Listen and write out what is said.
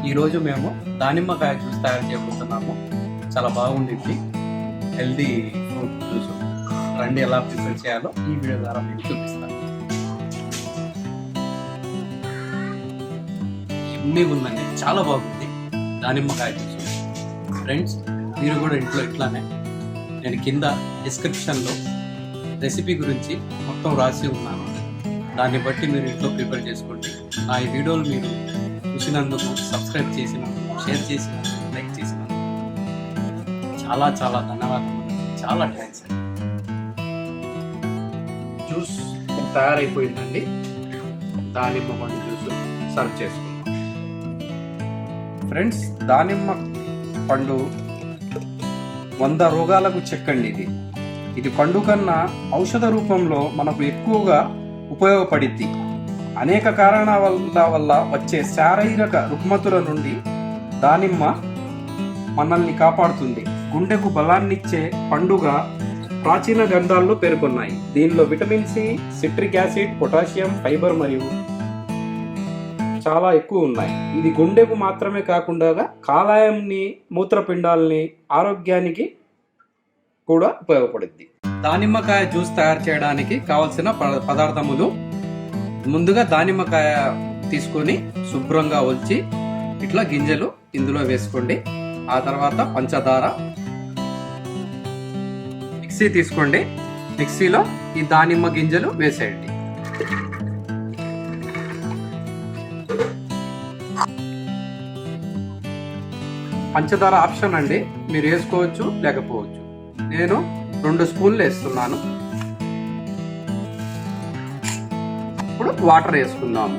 ఈరోజు మేము దానిమ్మకాయ జ్యూస్ తయారు చేయబోతున్నాము. చాలా బాగుండిద్ది, హెల్దీ ఫ్రూట్ జ్యూస్. రండి ఎలా ప్రిపేర్ చేయాలో ఈ వీడియో ద్వారా మీకు చూపిస్తాను. ఎమ్మీగా ఉందండి, చాలా బాగుంది దానిమ్మకాయ జ్యూస్. ఫ్రెండ్స్, మీరు కూడా ఇంట్లో ఇట్లానే నేను కింద డిస్క్రిప్షన్లో రెసిపీ గురించి మొత్తం రాసి ఉన్నాను. దాన్ని బట్టి మీరు ఇంట్లో ప్రిపేర్ చేసుకోండి. నా ఈ వీడియోలు మీరు చూసినందుకు, సబ్స్క్రైబ్ చేసినందుకు, షేర్ చేసినందుకు, లైక్ చేసినందుకు చాలా చాలా ధన్యవాదాలు. చాలా థ్యాంక్స్ అండి. జ్యూస్ తయారైపోయిందండి. దానిమ్మ పండు జ్యూస్ సర్వ్ చేసుకుందాం. ఫ్రెండ్స్, దానిమ్మ పండు 100 రోగాలకు చెక్కండి. ఇది పండు కన్నా ఔషధ రూపంలో మనకు ఎక్కువగా ఉపయోగపడిద్ది. అనేక కారణాల వల్ల వచ్చే శారీరక రుగ్మతుల నుండి దానిమ్మ మనల్ని కాపాడుతుంది. గుండెకు బలాన్నిచ్చే పండుగ ప్రాచీన గ్రంథాల్లో పేర్కొన్నాయి. దీనిలో vitamin C, citric acid, potassium, fibre మరియు చాలా ఎక్కువ ఉన్నాయి. ఇది గుండెకు మాత్రమే కాకుండా కాలేయాన్ని, మూత్రపిండాలని ఆరోగ్యానికి కూడా ఉపయోగపడుద్ది. దానిమ్మకాయ జ్యూస్ తయారు చేయడానికి కావలసిన పదార్థములు: ముందుగా దానిమ్మకాయ తీసుకొని శుభ్రంగా ఒలిచి ఇట్లా గింజలు ఇందులో వేసుకోండి. ఆ తర్వాత పంచదార, మిక్సీ తీసుకోండి. మిక్సీలో ఈ దానిమ్మ గింజలు వేసేయండి. పంచదార ఆప్షన్ అండి, మీరు వేసుకోవచ్చు లేకపోవచ్చు. నేను 2 స్పూన్లు వేస్తున్నాను. ఇప్పుడు వాటర్ వేసుకుందాము.